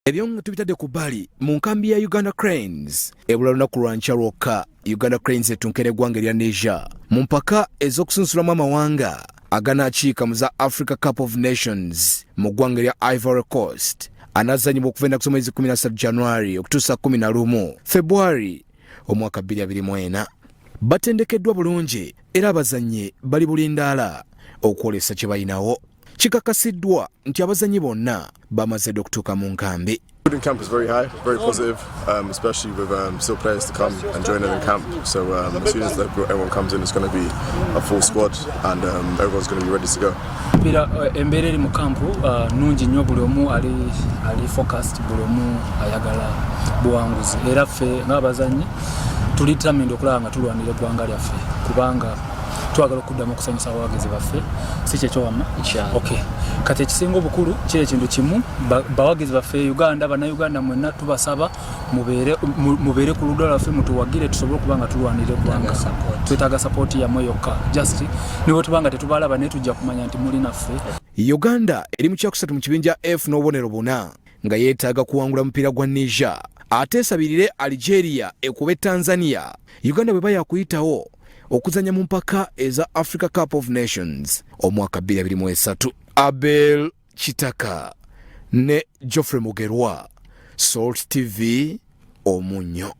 Ebyo tubitadde ku bbali mu nkambi ya Uganda Cranes ebula lunaku lwa nkya lwokka Uganda Cranes etunkera eggwanga erya Niger mu mpaka ez'okusunsulamu amawanga aganaakiika mu za Africa Cup of Nations mu ggwanga erya Ivory Coast anaazanyibwa okuva ennaku z'omwezi 13 January okutuusa 11 February omwaka 2024. Batendekeddwa bulungi era abazannyi bali bulindaala okwolesa kye balinawo. Kikakasiddwa nti abazannyi bonna bamaze okutuuka mu nkambi. The camp is very high, very positive, especially with still players to come and join them in camp. So as soon as everyone comes in, it's going to be a full squad and everyone's going to be ready to go. Embereri mu kampu nungi nnyo buli omu ali focused, buli omu ayagala buwanguzi. Era ffe ng'abazannyi tuli determined okulaba nga tulwanira eggwanga lyaffe kubanga twagala okuddamu okusanyusa abawagizi baffe si kyekyo wama. Okay. Kati ekisinga obukulu kiri ekintu kimu bawagizi baffe Uganda bannayuganda mwenna tubasaba mubeere ku ludda lwaffe mutuwagire tusobole okuba nga tulwanira eggwanga. Twetaaga support yammwe yokka just nibo tubanga tetubalaba naye tujja kumanya nti muli naffe. Uganda eri mu kyakusatu mu kibinja F n'obubonero buna nga yeetaaga kuwangula mupiira gwa Niger ate esabirire Algeria ekube Tanzania Uganda bwe bayakuyitawo okuzanya mu mpaka eza Africa Cup of Nations omwaka 2023. Abel Chitaka ne Geoffrey Mugerwa, Salt TV, Omunyo.